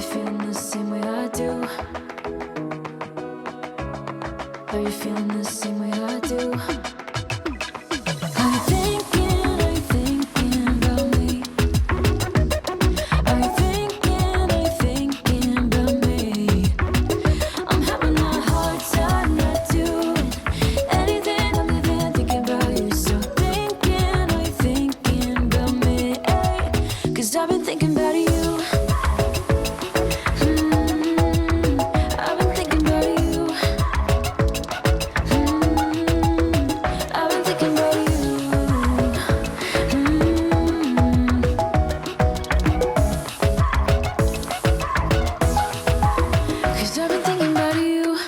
feeling the same way I do? Are you feeling the same way I do? Are you thinking about me? Are you thinking about me? I'm having a hard time not doing anything other than thinking about you. So are you thinking about me? 'Cause I've been thinking about you. I've been thinking about you. I've been thinking about you. Cause I've been thinking about you.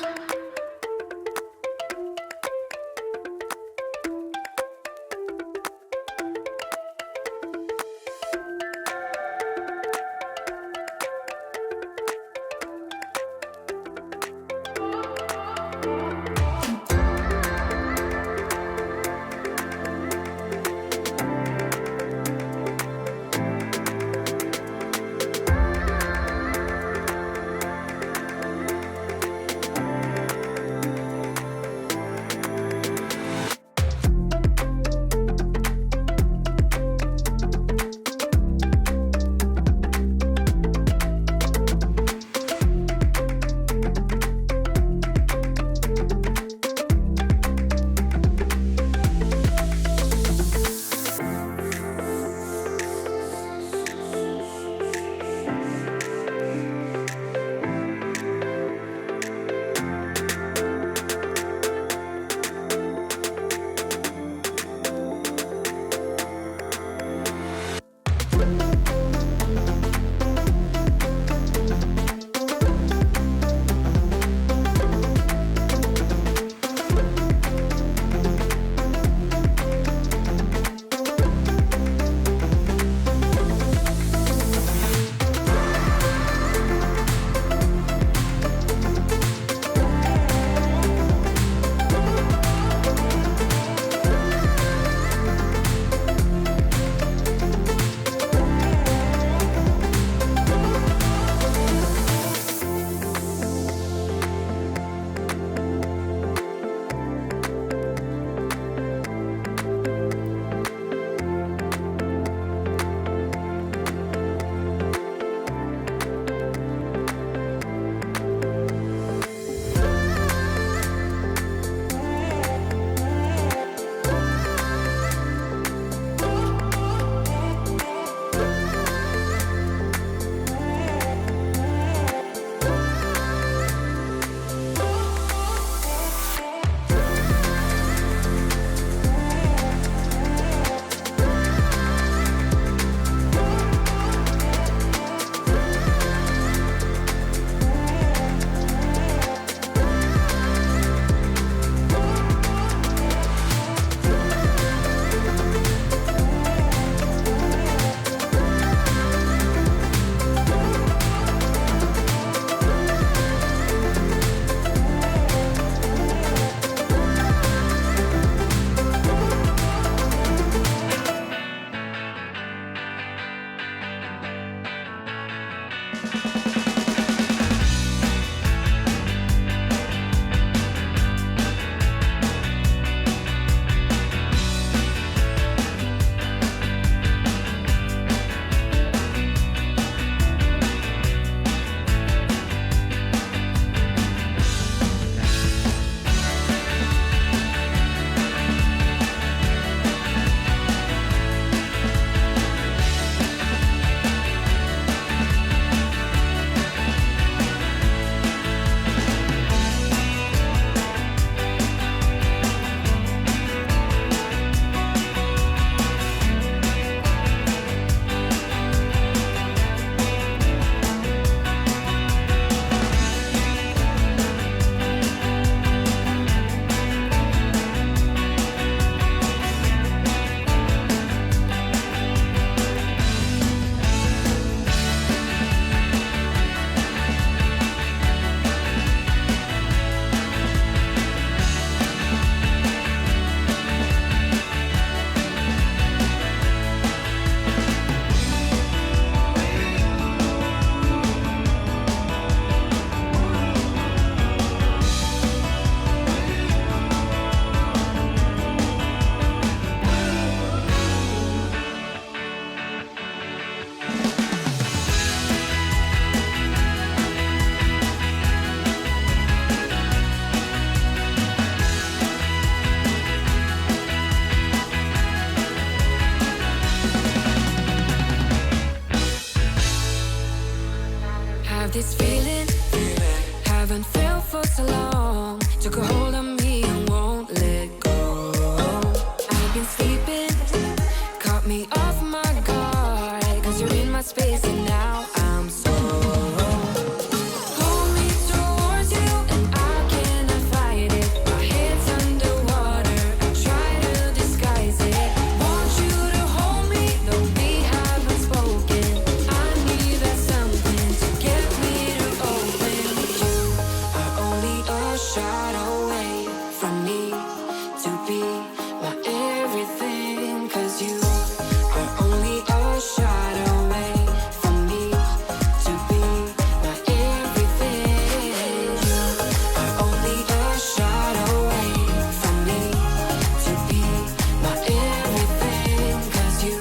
this feeling, haven't felt for so long. Took a hold of me and won't let go. I've been sleeping, caught me off my guard, 'cause you're in my space and now I'm so. Hold me towards you and I cannot fight it. My head's underwater, I try to disguise it. Want you to hold me, though we haven't spoken. I need that something to get me to open. You are only a shot away from me to be my everything. 'Cause you are only a shot away from me to be my everything. You are only a shot away from me to be my everything. 'Cause you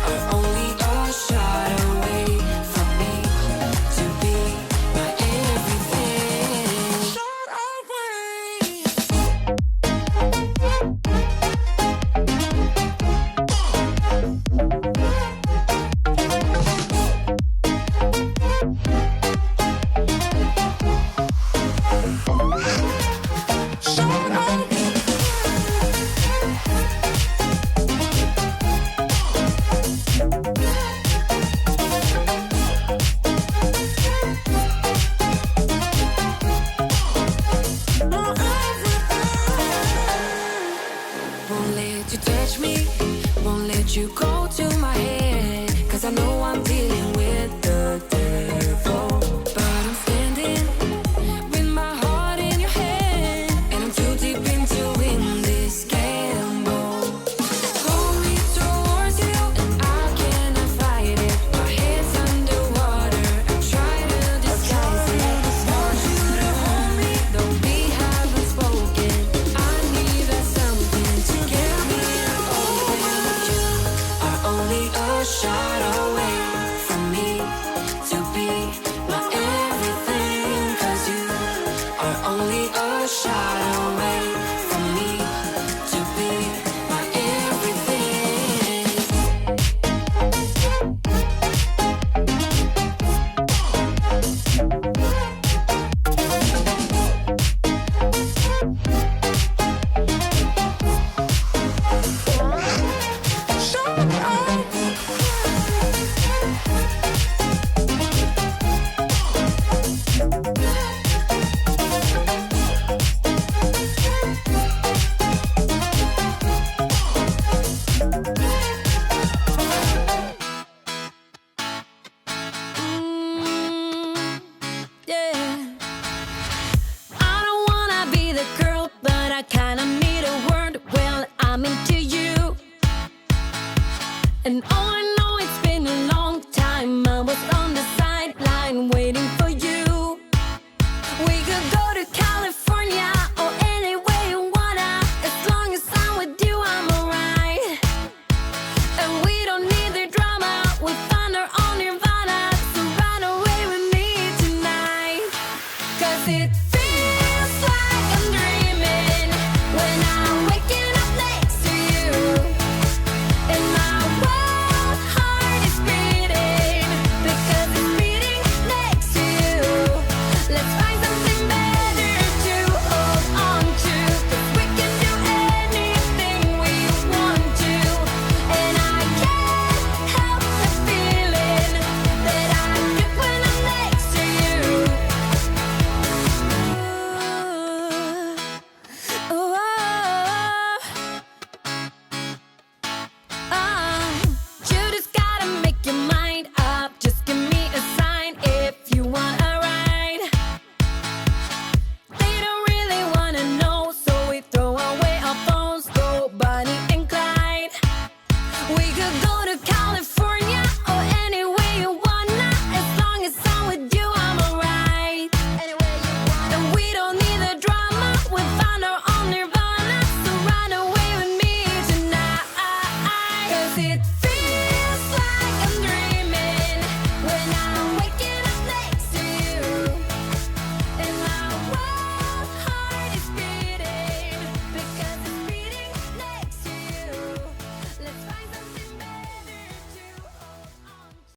are only a shot away from me to be my everything. Shot away. Won't let you touch me, won't let you go to my head. 'Cause I know I'm dealing